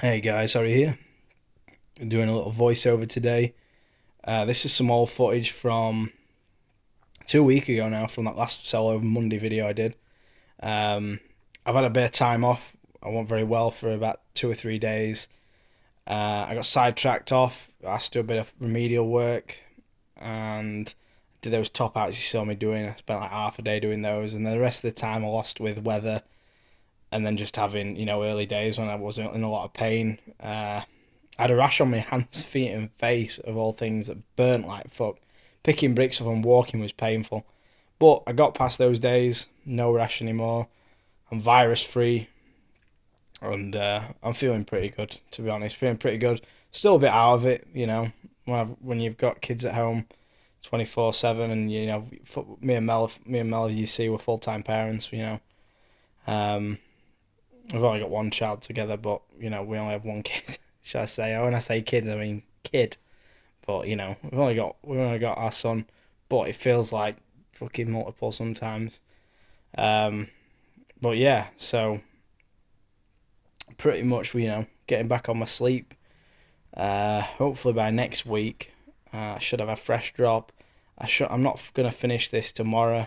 Hey guys, Harry here. Doing a little voiceover today. This is some old footage from 2 weeks ago now, from that last solo Monday video I did. Um, I've had a bit of time off. I wasn't very well for about 2 or 3 days. I got sidetracked off. I asked to do a bit of remedial work and did those top outs you saw me doing. I spent like half a day doing those, and the rest of the time I lost with weather and then just having early days when I wasn't in a lot of pain. I had a rash on my hands, feet, and face, of all things, that burnt like fuck. Picking bricks up and walking was painful. But I got past those days, no rash anymore. I'm virus free, and I'm feeling pretty good, to be honest. Feeling pretty good. Still a bit out of it, when you've got kids at home 24/7, and me and Mel, you see, we're full time parents, Um, we've only got one child together, but we only have one kid. Should I say? When I say kids, I mean kid. But we've only got our son, but it feels like fucking multiple sometimes. Um, but yeah, so pretty much getting back on my sleep. Hopefully by next week, I should have a fresh drop. I'm not gonna finish this tomorrow.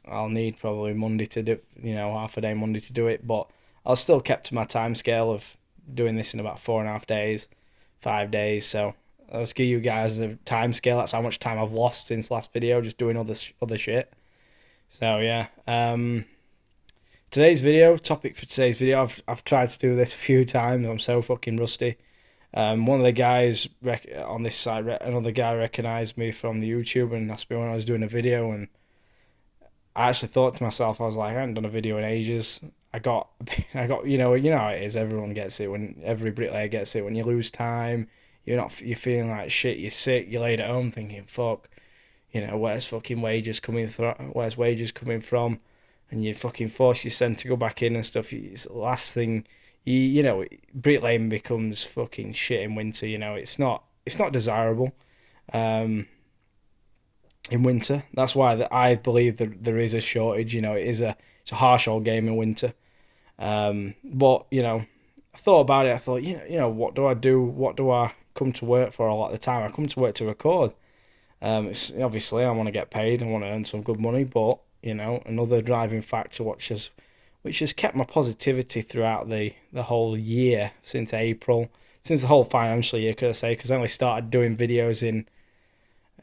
I'll need probably Monday to do, half a day Monday to do it, but I'll still kept to my time scale of doing this in about 4.5 days, 5 days. So let's give you guys a time scale. That's how much time I've lost since last video, just doing other shit. So yeah, today's video topic for today's video. I've tried to do this a few times. I'm so fucking rusty. One of the guys on this side, another guy recognized me from the YouTube and asked me when I was doing a video, and I actually thought to myself, I was like, I haven't done a video in ages. I got, you know how it is. Everyone gets it when every bricklayer gets it. When you lose time, you're feeling like shit. You're sick. You laid at home thinking, fuck, where's fucking wages coming from? Where's wages coming from? And you fucking force yourself to go back in and stuff. It's the last thing, bricklaying becomes fucking shit in winter. It's not desirable. Um, in winter. That's why I believe that there is a shortage. It's a harsh old game in winter. But I thought about it. I thought, what do I do? What do I come to work for a lot of the time? I come to work to record. It's obviously I want to get paid. I want to earn some good money. But another driving factor, which has kept my positivity throughout the whole year since April, since the whole financial year, could I say? Because I only started doing videos in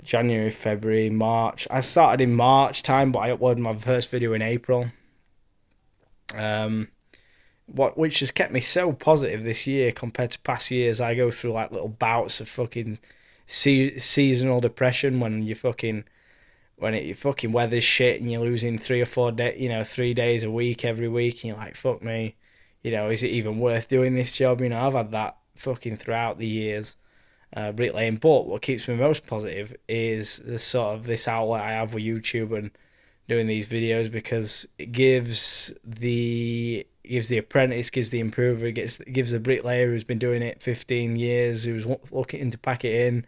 January, February, March. I started in March time, but I uploaded my first video in April. Um, which has kept me so positive this year compared to past years. I go through like little bouts of fucking seasonal depression when your fucking weather's shit and you're losing 3 or 4 days, 3 days a week every week, and you're like, fuck me, is it even worth doing this job? I've had that fucking throughout the years, bricklaying. But what keeps me most positive is the sort of this outlet I have with YouTube and doing these videos, because it gives the apprentice, gives the improver, gives the bricklayer who's been doing it 15 years, who's looking to pack it in,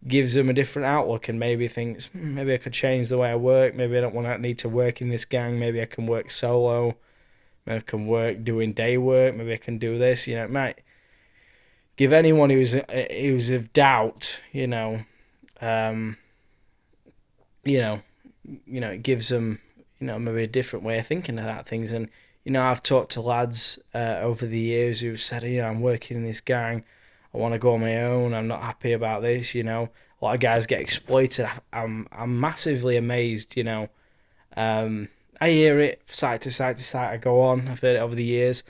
gives them a different outlook, and maybe thinks, maybe I could change the way I work. Maybe I don't want to need to work in this gang. Maybe I can work solo. Maybe I can work doing day work. Maybe I can do this. It might give anyone who's of doubt, um, you know, it gives them, maybe a different way of thinking about things. And I've talked to lads over the years who've said, I'm working in this gang. I want to go on my own. I'm not happy about this. A lot of guys get exploited. I'm massively amazed. I hear it side to side to side. I go on. I've heard it over the years.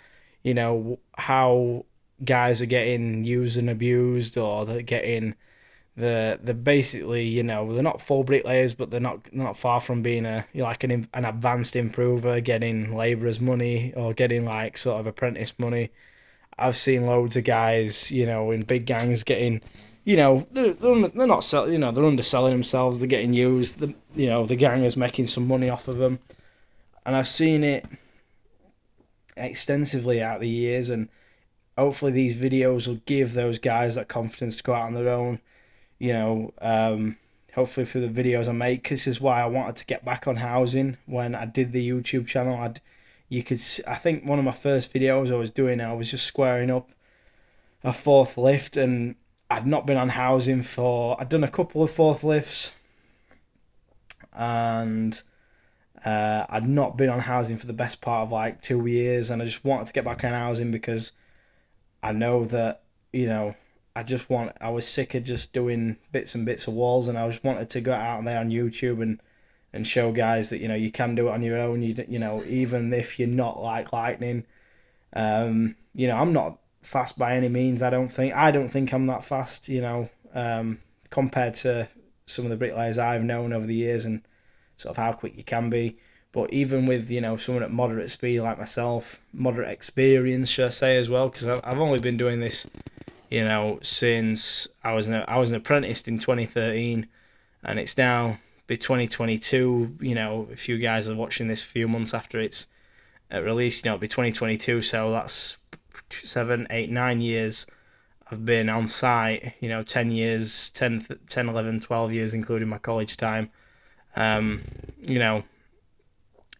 How guys are getting used and abused, or they're getting they're basically, they're not full bricklayers, but they're not far from being like an advanced improver, getting labourers money, or getting like sort of apprentice money. I've seen loads of guys, in big gangs getting, they're not sell, they're underselling themselves. They're getting used. The gang is making some money off of them, and I've seen it extensively out the years. And hopefully these videos will give those guys that confidence to go out on their own. you know, um, Hopefully for the videos I make. This is why I wanted to get back on housing when I did the YouTube channel. I think one of my first videos I was doing, I was just squaring up. a fourth lift, and I'd not been on housing for. I'd done a couple of fourth lifts, and I'd not been on housing for the best part of like 2 years, and I just wanted to get back on housing because I know that, you know, I was sick of just doing bits and bits of walls, and I just wanted to go out there on YouTube and show guys that, you can do it on your own. Even if you're not like lightning. I'm not fast by any means. I don't think I'm that fast. Compared to some of the bricklayers I've known over the years, and sort of how quick you can be. But even with someone at moderate speed like myself, moderate experience, should I say as well? Because I've only been doing this, since I was an apprentice in 2013, and it's now be 2022. If you guys are watching this a few months after it's released, it'll be 2022. So that's 7, 8, 9 years I've been on site. 10 years, 10, 11, 12 years, including my college time. Um, you know,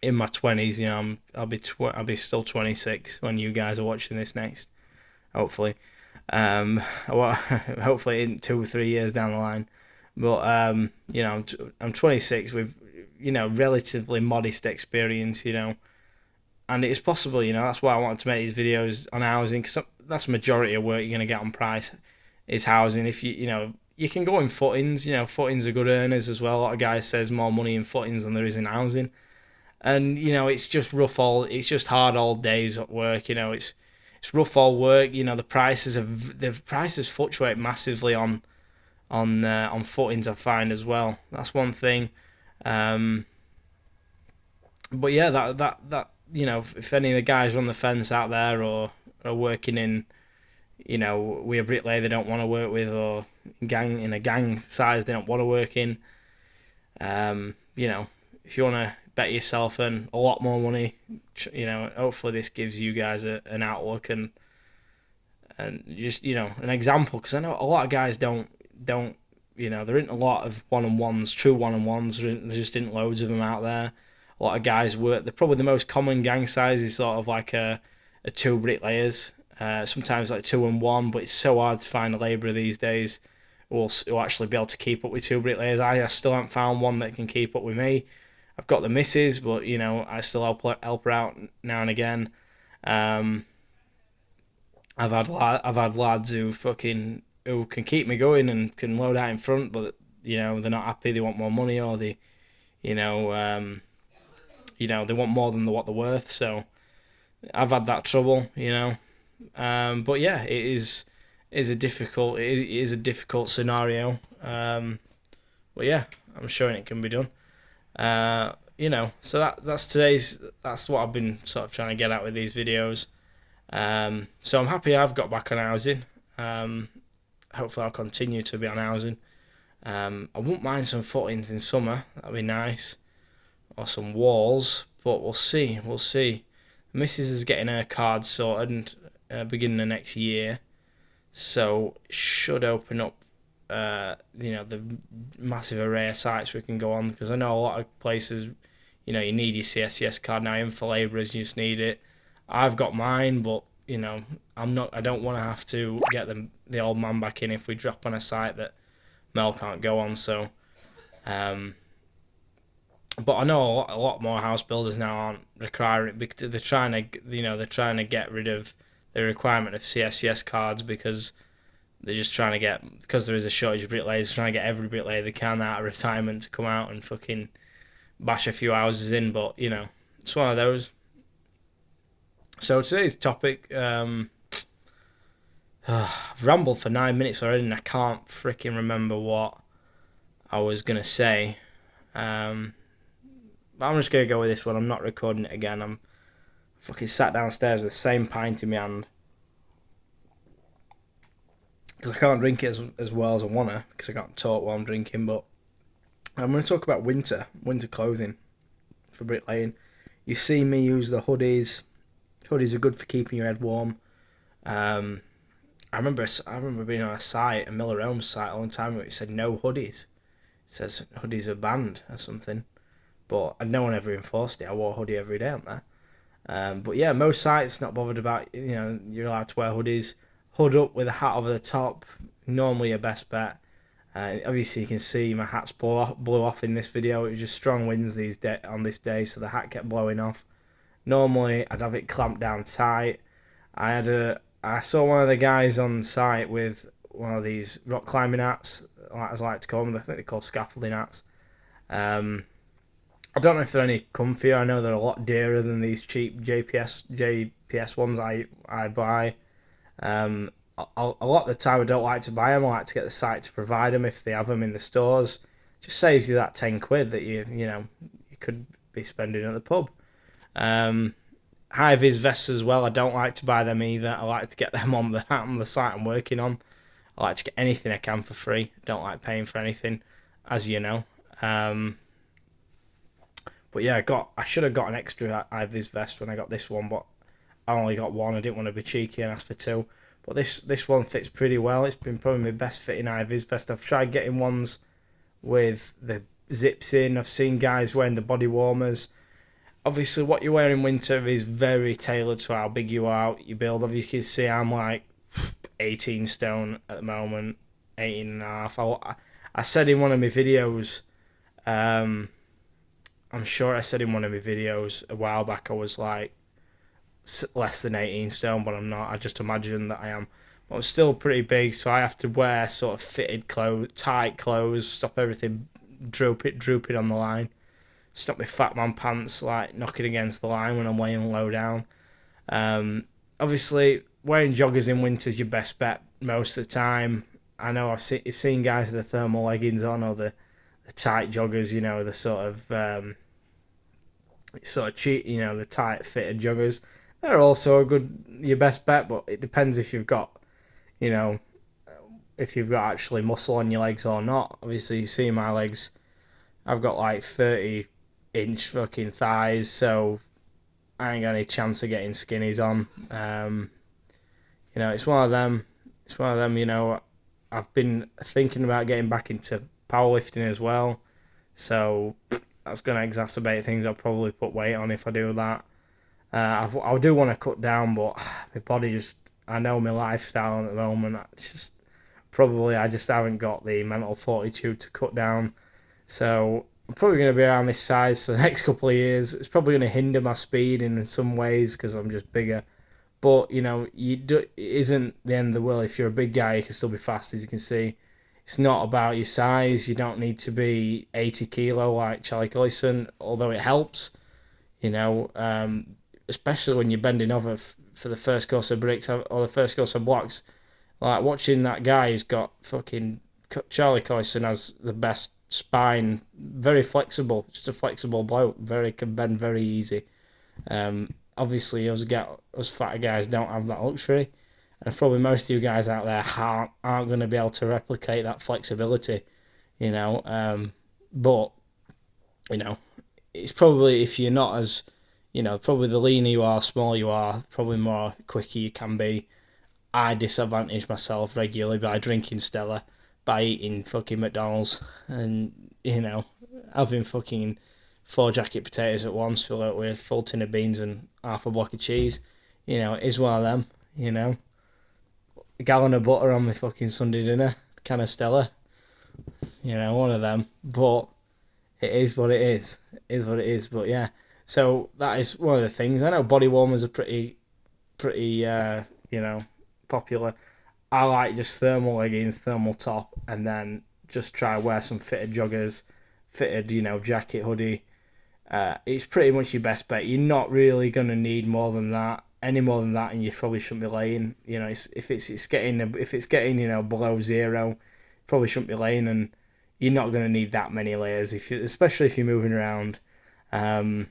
in my 20s, I'll be still 26 when you guys are watching this next, hopefully. Hopefully in 2 or 3 years down the line. But I'm 26 with relatively modest experience, and it's possible, that's why I wanted to make these videos on housing, because that's the majority of work you're gonna get on price is housing. If you can go in footings, footings are good earners as well. A lot of guys says more money in footings than there is in housing, and it's just hard all days at work. It's rough all work. The prices fluctuate massively on footings. I find as well. That's one thing. Um, but yeah, that if any of the guys on the fence out there or are working in with a bricklayer they don't want to work with, or in a gang size they don't want to work in, um, you know, if you want to bet yourself and a lot more money, hopefully this gives you guys an outlook and just an example, because I know a lot of guys don't there isn't a lot of one-on-ones, true one-on-ones. There just isn't loads of them out there. A lot of guys work. Probably the most common gang size is sort of like a two bricklayers. Sometimes like 2 and 1, but it's so hard to find a labourer these days who will actually be able to keep up with two bricklayers. I still haven't found one that can keep up with me. I've got the missus, but I still help her out now and again. Um, I've had lads who can keep me going and can load out in front, but they're not happy. They want more money, or you know um, they want more than what they're worth. So I've had that trouble. But yeah, it is a difficult scenario. But yeah, I'm sure it can be done. So that's what I've been sort of trying to get at with these videos. So I'm happy I've got back on housing. Hopefully I'll continue to be on housing. I wouldn't mind some footings in summer. That'd be nice, or some walls. But we'll see. We'll see. Mrs. is getting her cards sorted beginning of next year, so it should open up the massive array of sites we can go on, because I know a lot of places you need your CSCS card now. Even for labourers, you just need it. I've got mine, but I don't want to have to get the old man back in if we drop on a site that Mel can't go on. So but I know a lot more house builders now aren't requiring it, because they're trying to get rid of the requirement of CSCS cards, because they're just trying to because there is a shortage of bricklayers, trying to get every bricklayer they can out of retirement to come out and fucking bash a few houses in. But it's one of those. So today's topic, I've rambled for 9 minutes already, and I can't freaking remember what I was gonna say. But I'm just gonna go with this one. I'm not recording it again. I'm fucking sat downstairs with the same pint in my hand, because I can't drink it as well as I wanna, because I can't talk while I'm drinking. But I'm gonna talk about winter clothing for bricklaying. You see me use the hoodies. Hoodies are good for keeping your head warm. I remember being on a Miller Homes site a long time ago. It said no hoodies. It says hoodies are banned or something. But no one ever enforced it. I wore a hoodie every day on there. But yeah, most sites not bothered about you're allowed to wear hoodies. hood up with a hat over the top. Normally your best bet. Obviously you can see my hat's blew off in this video. It was just strong winds on this day, so the hat kept blowing off. Normally I'd have it clamped down tight. I saw one of the guys on site with one of these rock climbing hats, as I like to call them. I think they're called scaffolding hats. I don't know if they're any comfier. I know they're a lot dearer than these cheap JPS ones I buy. A lot of the time I don't like to buy them. I like to get the site to provide them if they have them in the stores. Just saves you that 10 quid that you could be spending at the pub. High vis vests as well. I don't like to buy them either. I like to get them on the site I'm working on. I like to get anything I can for free. I don't like paying for anything, as you know. But yeah, I should have got an extra high vis vest when I got this one, but I only got one. I didn't want to be cheeky and ask for two. But this one fits pretty well. It's been probably my best fitting high vis vest. I've tried getting ones with the zips in. I've seen guys wearing the body warmers. Obviously, what you wear in winter is very tailored to how big you are, you build. Obviously, you can see I'm like 18 stone at the moment, 18 and a half. I said in one of my videos, I'm sure I said in one of my videos a while back I was like less than 18 stone, but I'm not. I just imagine that I am. But I'm still pretty big, so I have to wear sort of fitted clothes, tight clothes, stop everything drooping on the line. Stop my fat man pants like knocking against the line when I'm laying low down. Obviously, wearing joggers in winter is your best bet most of the time. I know I've seen guys with the thermal leggings on or the tight joggers, the sort of cheap, the tight fitted joggers. They're also your best bet, but it depends if you've got, if you've got actually muscle on your legs or not. Obviously, you see my legs. I've got like 30-inch fucking thighs, so I ain't got any chance of getting skinnies on. It's one of them. It's one of them. I've been thinking about getting back into powerlifting as well, so that's going to exacerbate things. I'll probably put weight on if I do that. I do want to cut down, but my body just, I know my lifestyle at the moment, I just haven't got the mental fortitude to cut down. So I'm probably going to be around this size for the next couple of years. It's probably going to hinder my speed in some ways because I'm just bigger. But, it isn't the end of the world. If you're a big guy, you can still be fast, as you can see. It's not about your size. You don't need to be 80 kilo like Charlie Collison, although it helps, especially when you're bending over for the first course of bricks or the first course of blocks. Like watching that guy who's got fucking Charlie Collison has the best spine, very flexible, just a flexible bloke, can bend very easy. Obviously, us fatter guys don't have that luxury, and probably most of you guys out there aren't going to be able to replicate that flexibility, but it's probably, if you're not as, probably the leaner you are, smaller you are, probably more quicker you can be. I disadvantage myself regularly by drinking Stella, by eating fucking McDonald's, and having fucking 4 jacket potatoes at once, fill out with full tin of beans and half a block of cheese. It is one of them. A gallon of butter on my fucking Sunday dinner, can of Stella. One of them. But it is what it is. It is what it is. But yeah, so that is one of the things. I know body warmers are pretty, popular. I like just thermal leggings, thermal top, and then just try wear some fitted joggers, fitted, jacket, hoodie. It's pretty much your best bet. You're not really gonna need more than that. Any more than that, and you probably shouldn't be laying. If it's getting below zero, probably shouldn't be laying, and you're not gonna need that many layers especially if you're moving around. But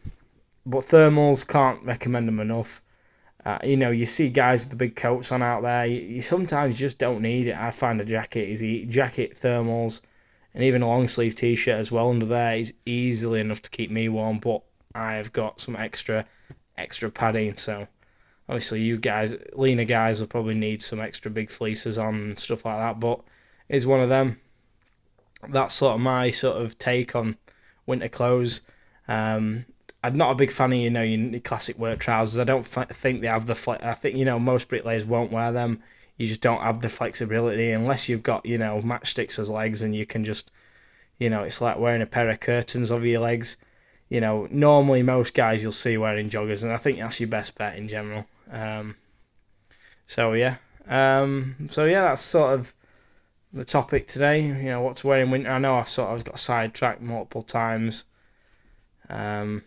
thermals, can't recommend them enough. You see guys with the big coats on out there. You sometimes just don't need it. I find a jacket, thermals, and even a long sleeve t-shirt as well under there is easily enough to keep me warm. But I've got some extra padding. So obviously, you guys, leaner guys, will probably need some extra big fleeces on and stuff like that. But it's one of them. That's sort of my sort of take on winter clothes. I'm not a big fan of your classic work trousers. I don't think they have the I think most bricklayers won't wear them. you just don't have the flexibility unless you've got, you know, matchsticks as legs, and you can just, you know, it's like wearing a pair of curtains over your legs. You know, normally most guys you'll see wearing joggers, and I think that's your best bet in general. So yeah, so yeah, that's sort of the topic today. You know, what to wear in winter. I know I've got sidetracked multiple times, um,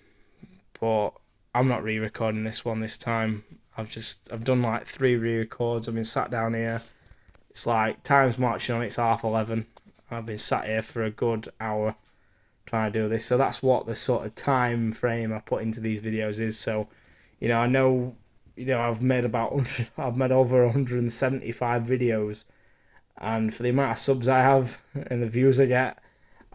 but I'm not re-recording this one this time. I've done like 3 re-records. I've been sat down here. It's like time's marching on. It's 11:30. I've been sat here for a good hour trying to do this. So that's what the sort of time frame I put into these videos is. So, you know, I know, you know, I've made over 175 videos, and for the amount of subs I have and the views I get,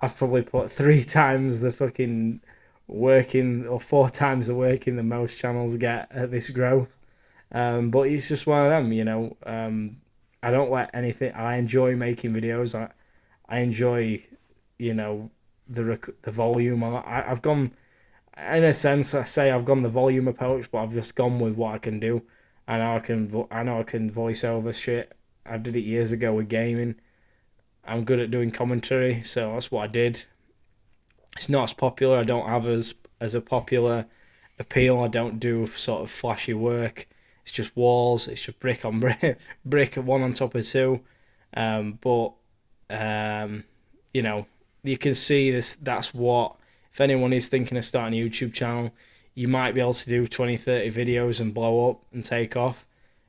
I've probably put 3 times the fucking working, or 4 times the working that most channels get at this growth. But it's just one of them, you know. I don't let anything. I enjoy making videos. I enjoy, you know, the volume. I've gone, in a sense, I say I've gone the volume approach, but I've just gone with what I can do. I know I can voice over shit. I did it years ago with gaming. I'm good at doing commentary, so that's what I did. It's not as popular. I don't have as a popular appeal. I don't do sort of flashy work. It's just walls. It's just brick on brick, brick one on top of two. But you know, you can see this. That's what, if anyone is thinking of starting a YouTube channel, you might be able to do 20, 30 videos and blow up and take off.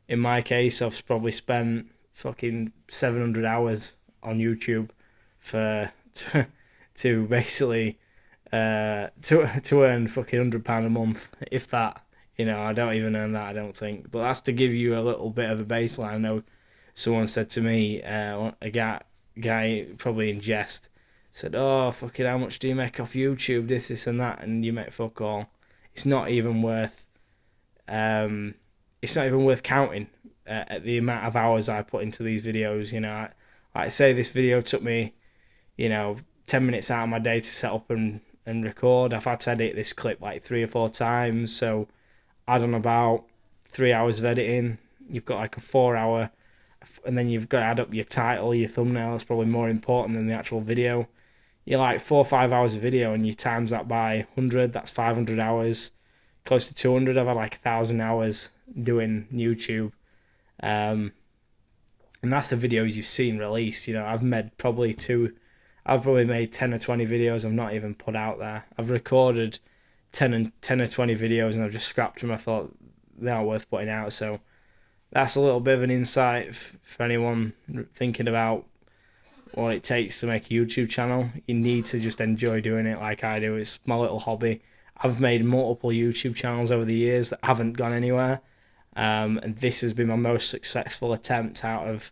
In my case, I've probably spent fucking 700 hours on YouTube for to basically to earn fucking £100 a month, if that. You know, I don't even earn that, I don't think. But that's to give you a little bit of a baseline. I know someone said to me, a guy probably in jest, said, "Oh, fucking, how much do you make off YouTube? This, and that," and you make fuck all. It's not even worth. It's not even worth counting at the amount of hours I put into these videos. You know, I say this video took me, you know, 10 minutes out of my day to set up and record. I've had to edit this clip like 3 or 4 times, so add on about 3 hours of editing. You've got like a 4 hour, and then you've got to add up your title, your thumbnail. That's probably more important than the actual video. You're like 4 or 5 hours of video, and you times that by 100. That's 500 hours, close to 200. I've had like 1,000 hours doing YouTube, and that's the videos you've seen released. You know, I've probably made 10 or 20 videos I've not even put out there. I've recorded 10 or 20 videos and I've just scrapped them. I thought they aren't worth putting out. So that's a little bit of an insight for anyone thinking about what it takes to make a YouTube channel. You need to just enjoy doing it like I do. It's my little hobby. I've made multiple YouTube channels over the years that haven't gone anywhere. And this has been my most successful attempt out of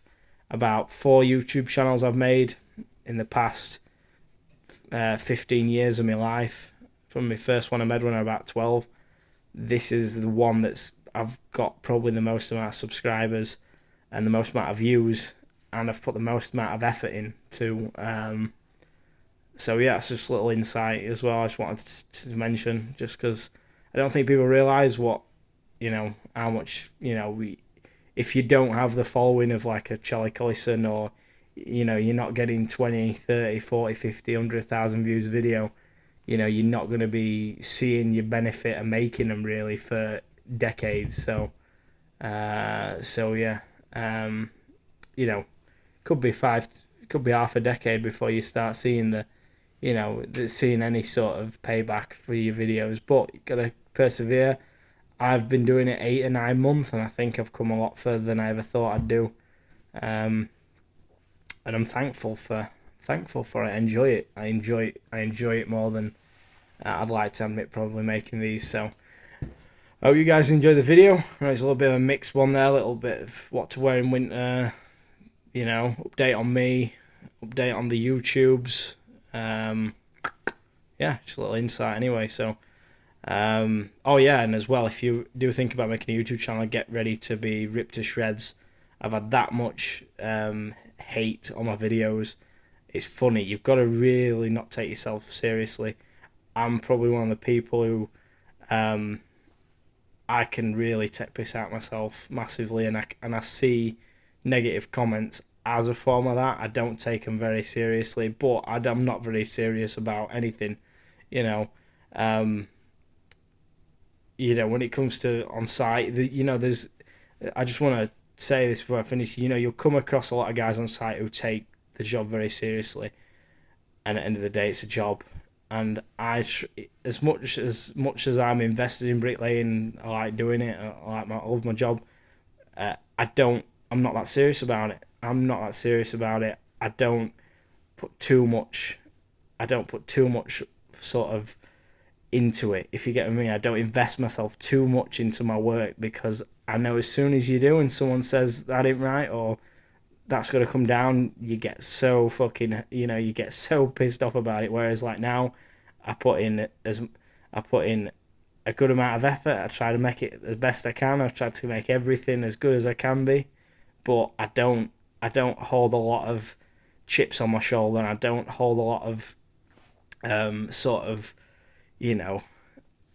about 4 YouTube channels I've made in the past 15 years of my life. From my first one I made when I was about 12. This is the one I've got probably the most amount of subscribers and the most amount of views, and I've put the most amount of effort into. So yeah, it's just a little insight as well. I just wanted to mention, just because I don't think people realise what, you know, how much, you know, if you don't have the following of like a Charlie Collison, or, you know, you're not getting 20, 30, 40, 50, 100,000 views a video, you know, you're not going to be seeing your benefit of making them really for decades. So yeah, you know, could be half a decade before you start seeing seeing any sort of payback for your videos. But you gotta persevere. I've been doing it 8 or 9 months, and I think I've come a lot further than I ever thought I'd do. And I'm thankful for it. I enjoy it. I enjoy it more than I'd like to admit, probably, making these. So I hope you guys enjoy the video. There's a little bit of a mixed one there, a little bit of what to wear in winter, you know, update on me, update on the YouTubes. Yeah, just a little insight anyway. So oh yeah, and as well, if you do think about making a YouTube channel, get ready to be ripped to shreds. I've had that much hate on my videos. It's funny. You've got to really not take yourself seriously. I'm probably one of the people who I can really take piss out myself massively, and I see negative comments as a form of that. I don't take them very seriously, but I'm not very serious about anything, you know. Um, when it comes to on site, there's. I just want to say this before I finish. You'll come across a lot of guys on site who take the job very seriously, and at the end of the day, it's a job. And as much as I'm invested in bricklaying, I like doing it. I love my job. I don't. I'm not that serious about it. I'm not that serious about it. I don't put too much. I don't put too much sort of into it. If you get what I mean, I don't invest myself too much into my work because I know as soon as you do, and someone says that ain't right or that's gonna come down, you get so fucking, you get so pissed off about it. Whereas like now, I put in as I put in a good amount of effort. I try to make it as best I can. I've tried to make everything as good as I can be, but I don't hold a lot of chips on my shoulder, and I don't hold a lot of sort of you know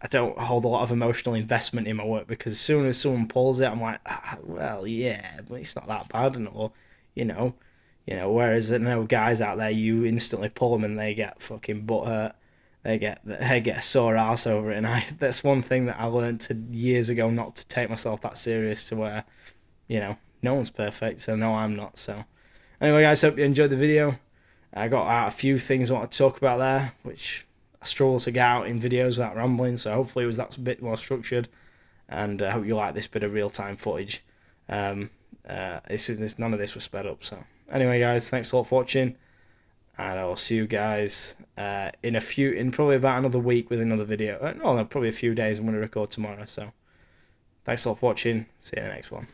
I don't hold a lot of emotional investment in my work because as soon as someone pulls it, I'm like, well, yeah, but it's not that bad, and or you know, Whereas I know guys out there, you instantly pull them and they get fucking butthurt. They get a sore ass over it, and that's one thing that I learned years ago not to take myself that serious. To where no one's perfect, so no, I'm not. So anyway, guys, hope you enjoyed the video. I got out a few things I want to talk about there, which I struggle to get out in videos without rambling. So hopefully, that's a bit more structured, and I hope you like this bit of real time footage. None of this was sped up. So anyway, guys, thanks a lot for watching, and I'll see you guys in probably about another week with another video. No, probably a few days. I'm going to record tomorrow. So thanks a lot for watching. See you in the next one.